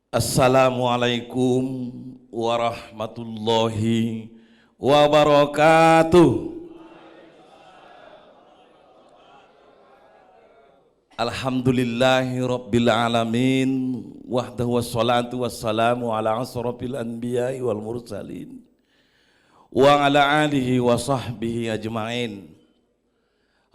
Assalamualaikum warahmatullahi wabarakatuh. Alhamdulillahi rabbil alamin wahdahu wassalatu wassalamu ala asrafil anbiya'i wal mursalin wa ala alihi wa sahbihi ajma'in.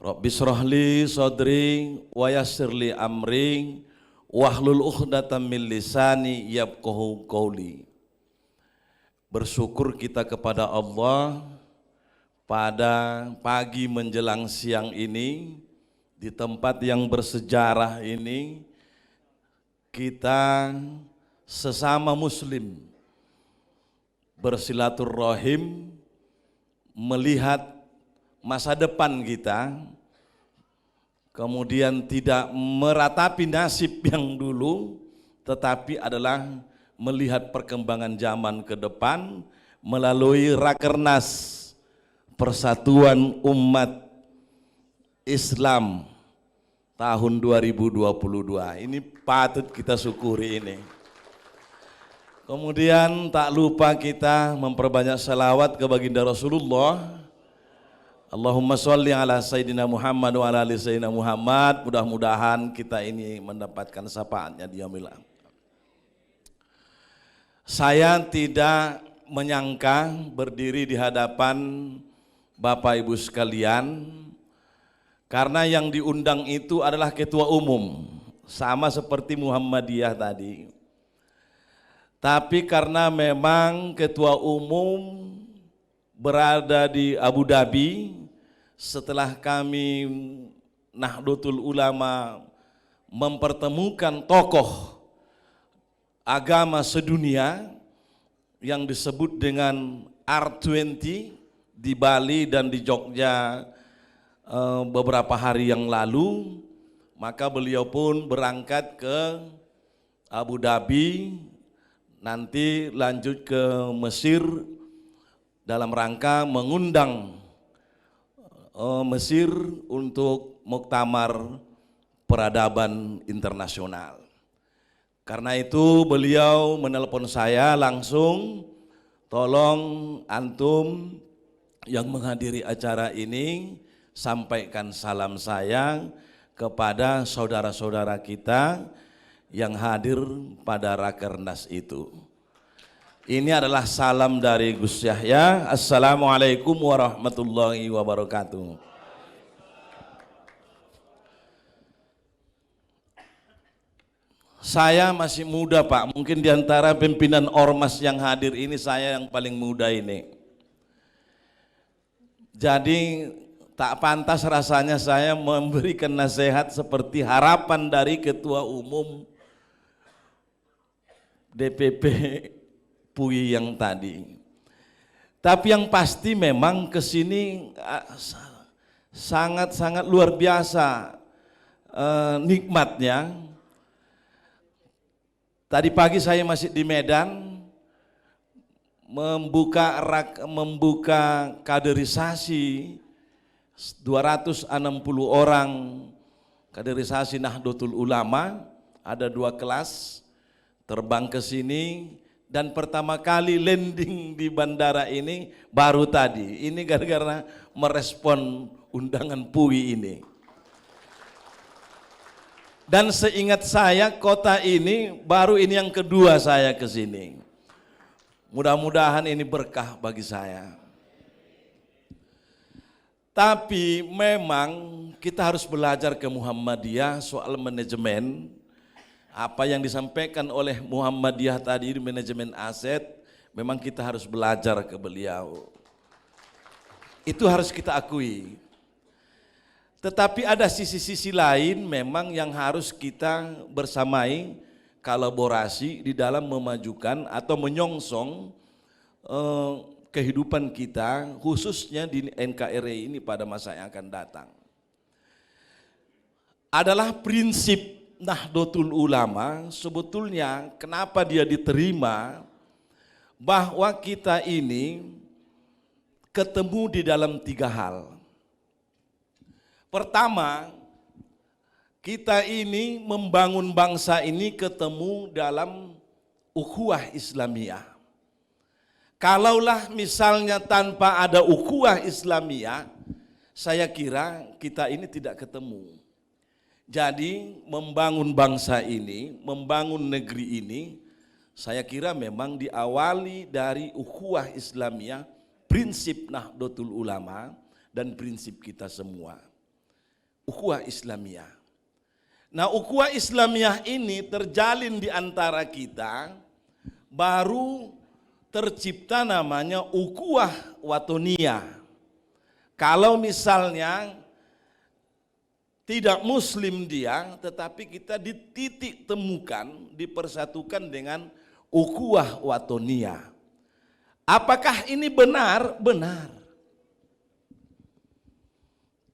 Rabbi shrahli sadri wa yassirli amri wahlul uqdatam min lisani yafqahu qauli. Bersyukur kita kepada Allah pada pagi menjelang siang ini, di tempat yang bersejarah ini, kita sesama muslim bersilaturahim melihat masa depan kita, kemudian tidak meratapi nasib yang dulu, tetapi adalah melihat perkembangan zaman ke depan melalui Rakernas Persatuan Umat Islam tahun 2022. Ini patut kita syukuri ini. Kemudian tak lupa kita memperbanyak salawat ke baginda Rasulullah. Allahumma sholli ala Sayyidina Muhammad wa ala ali Sayyidina Muhammad. Mudah-mudahan kita ini mendapatkan syafaatnya di yaumil akhir. Saya tidak menyangka berdiri di hadapan Bapak Ibu sekalian, karena yang diundang itu adalah ketua umum, sama seperti Muhammadiyah tadi. Tapi karena memang ketua umum berada di Abu Dhabi, setelah kami Nahdlatul Ulama mempertemukan tokoh agama sedunia yang disebut dengan R20 di Bali dan di Jogja beberapa hari yang lalu, maka beliau pun berangkat ke Abu Dhabi, nanti lanjut ke Mesir dalam rangka mengundang Mesir untuk muktamar peradaban internasional. Karena itu beliau menelpon saya langsung, tolong antum yang menghadiri acara ini sampaikan salam saya kepada saudara-saudara kita yang hadir pada Rakernas itu. Ini adalah salam dari Gus Yahya. Assalamualaikum warahmatullahi wabarakatuh. Saya masih muda Pak, mungkin diantara pimpinan ormas yang hadir ini saya yang paling muda ini. Jadi tak pantas rasanya saya memberikan nasihat seperti harapan dari Ketua Umum DPP PUI yang tadi. Tapi yang pasti memang kesini sangat-sangat luar biasa nikmatnya. Tadi pagi saya masih di Medan membuka kaderisasi 260 orang kaderisasi Nahdlatul Ulama, ada 2 kelas terbang ke sini. Dan pertama kali landing di bandara ini baru tadi. Ini gara-gara merespon undangan PUI ini. Dan seingat saya kota ini baru ini yang kedua saya ke sini. Mudah-mudahan ini berkah bagi saya. Tapi memang kita harus belajar ke Muhammadiyah soal manajemen. Apa yang disampaikan oleh Muhammadiyah tadi di manajemen aset, memang kita harus belajar ke beliau. Itu harus kita akui. Tetapi ada sisi-sisi lain memang yang harus kita bersamai, kolaborasi di dalam memajukan atau menyongsong kehidupan kita, khususnya di NKRI ini pada masa yang akan datang. Adalah prinsip Nahdlatul Ulama, sebetulnya kenapa dia diterima, bahwa kita ini ketemu di dalam 3 hal. Pertama, kita ini membangun bangsa ini ketemu dalam ukhuwah Islamiyah. Kalaulah misalnya tanpa ada ukhuwah Islamiyah, saya kira kita ini tidak ketemu. Jadi membangun bangsa ini, membangun negeri ini, saya kira memang diawali dari ukhuwah Islamiyah, prinsip Nahdlatul Ulama dan prinsip kita semua. Ukhuwah Islamiyah. Nah, ukhuwah Islamiyah ini terjalin di antara kita, baru tercipta namanya ukhuwah watoniyah. Kalau misalnya tidak muslim dia, tetapi kita dititik temukan, dipersatukan dengan ukhuwah watoniyah. Apakah ini benar? Benar.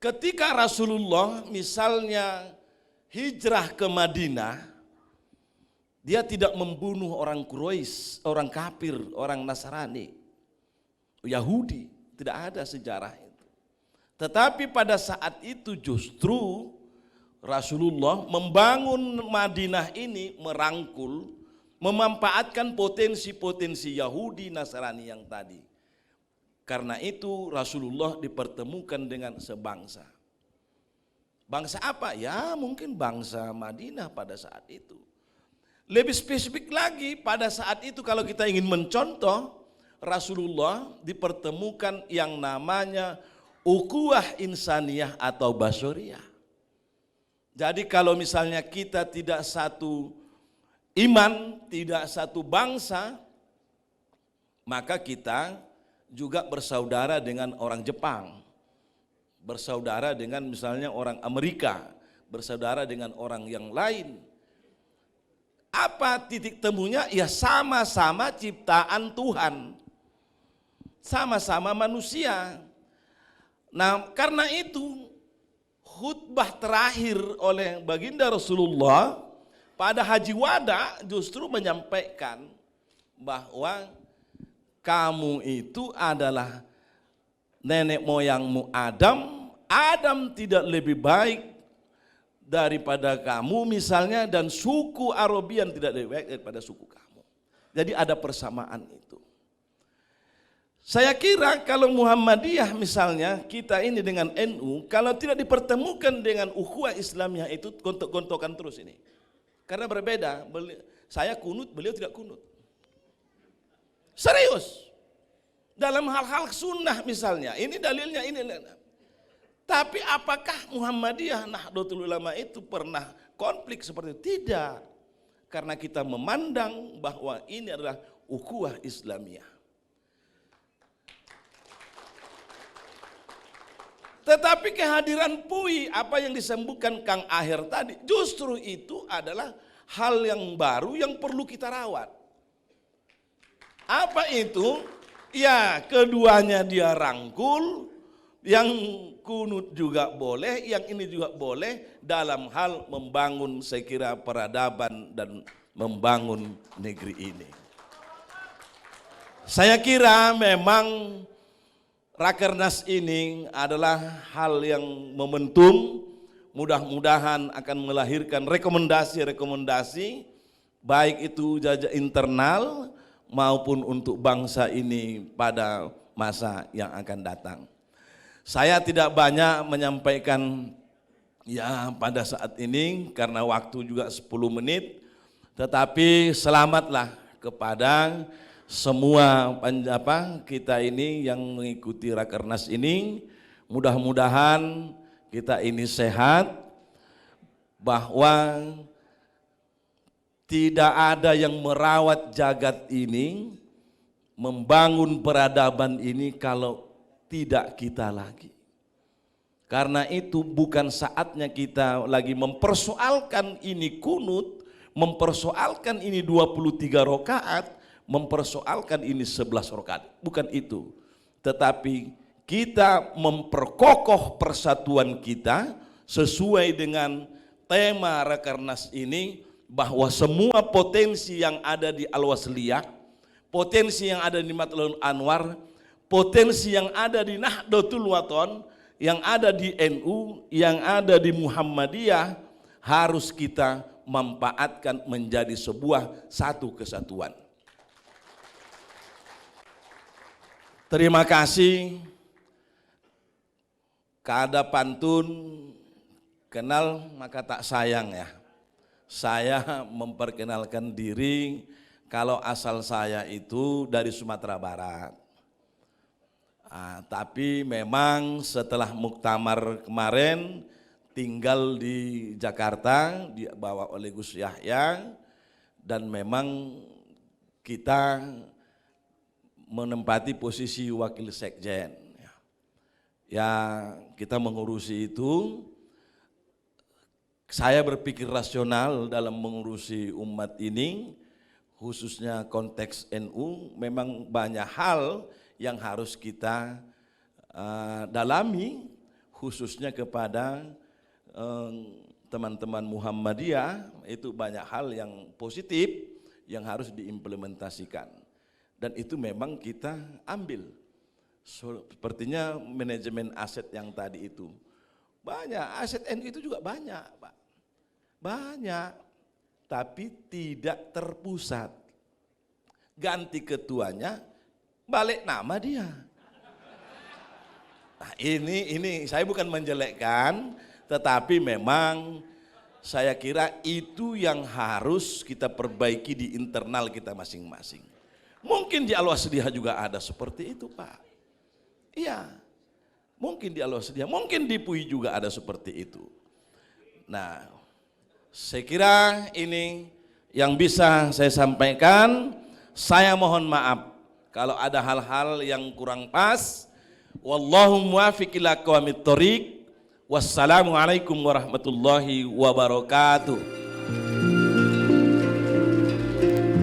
Ketika Rasulullah misalnya hijrah ke Madinah, dia tidak membunuh orang Quraisy, orang kafir, orang Nasrani, Yahudi, tidak ada sejarah itu. Tetapi pada saat itu justru Rasulullah membangun Madinah ini, merangkul, memanfaatkan potensi-potensi Yahudi Nasrani yang tadi. Karena itu Rasulullah dipertemukan dengan sebangsa. Bangsa apa? Ya mungkin bangsa Madinah pada saat itu. Lebih spesifik lagi, pada saat itu kalau kita ingin mencontoh, Rasulullah dipertemukan yang namanya ukhuwah insaniyah atau basyariyah. Jadi kalau misalnya kita tidak satu iman, tidak satu bangsa, maka kita juga bersaudara dengan orang Jepang, bersaudara dengan misalnya orang Amerika, bersaudara dengan orang yang lain. Apa titik temunya? Ya sama-sama ciptaan Tuhan, sama-sama manusia. Nah, karena itu khutbah terakhir oleh baginda Rasulullah pada Haji Wada justru menyampaikan bahwa kamu itu adalah nenek moyangmu Adam. Adam tidak lebih baik daripada kamu misalnya, dan suku Arabian tidak lebih baik daripada suku kamu. Jadi ada persamaan itu. Saya kira kalau Muhammadiyah misalnya, kita ini dengan NU, kalau tidak dipertemukan dengan ukhuwah Islamiyah itu gontok-gontokan terus ini. Karena berbeda, saya kunut, beliau tidak kunut. Serius. Dalam hal-hal sunnah misalnya, ini dalilnya ini. Tapi apakah Muhammadiyah Nahdlatul Ulama itu pernah konflik seperti itu? Tidak. Karena kita memandang bahwa ini adalah ukhuwah Islamiyah. Tetapi kehadiran PUI, apa yang disebutkan Kang Aher tadi, justru itu adalah hal yang baru yang perlu kita rawat. Apa itu? Ya, keduanya dia rangkul, yang kunut juga boleh, yang ini juga boleh dalam hal membangun, saya kira, peradaban dan membangun negeri ini. Saya kira memang Rakernas ini adalah hal yang momentum, mudah-mudahan akan melahirkan rekomendasi-rekomendasi, baik itu jajak internal maupun untuk bangsa ini pada masa yang akan datang. Saya tidak banyak menyampaikan ya pada saat ini karena waktu juga 10 menit, tetapi selamatlah kepada semua kita ini yang mengikuti Rakernas ini. Mudah-mudahan kita ini sehat, bahwa tidak ada yang merawat jagat ini, membangun peradaban ini kalau tidak kita lagi. Karena itu bukan saatnya kita lagi mempersoalkan ini kunut, mempersoalkan ini 23 rakaat, mempersoalkan ini 11 rakaat. Bukan itu. Tetapi kita memperkokoh persatuan kita sesuai dengan tema Rakernas ini, bahwa semua potensi yang ada di Al-Wasliyah, potensi yang ada di Matlabul Anwar, potensi yang ada di Nahdlatul Wathon, yang ada di NU, yang ada di Muhammadiyah, harus kita memanfaatkan menjadi sebuah satu kesatuan. Terima kasih. Kada pantun kenal maka tak sayang ya. Saya memperkenalkan diri, kalau asal saya itu dari Sumatera Barat. Tapi memang setelah muktamar kemarin tinggal di Jakarta, dibawa oleh Gus Yahya, dan memang kita menempati posisi wakil sekjen. Ya kita mengurusi itu. Saya berpikir rasional dalam mengurusi umat ini, khususnya konteks NU, memang banyak hal yang harus kita dalami, khususnya kepada teman-teman Muhammadiyah. Itu banyak hal yang positif yang harus diimplementasikan, dan itu memang kita ambil. Sepertinya manajemen aset yang tadi itu, banyak aset NU itu juga banyak Pak, banyak, tapi tidak terpusat. Ganti ketuanya, balik nama dia. Nah, ini saya bukan menjelekkan, tetapi memang saya kira itu yang harus kita perbaiki di internal kita masing-masing. Mungkin di Al-Wasliyah juga ada seperti itu Pak. Iya, mungkin di Al-Wasliyah, mungkin di PUI juga ada seperti itu. Nah, saya kira ini yang bisa saya sampaikan. Saya mohon maaf kalau ada hal-hal yang kurang pas. Wallahu muwaffiq ila aqwamit thoriq. Wassalamualaikum warahmatullahi wabarakatuh.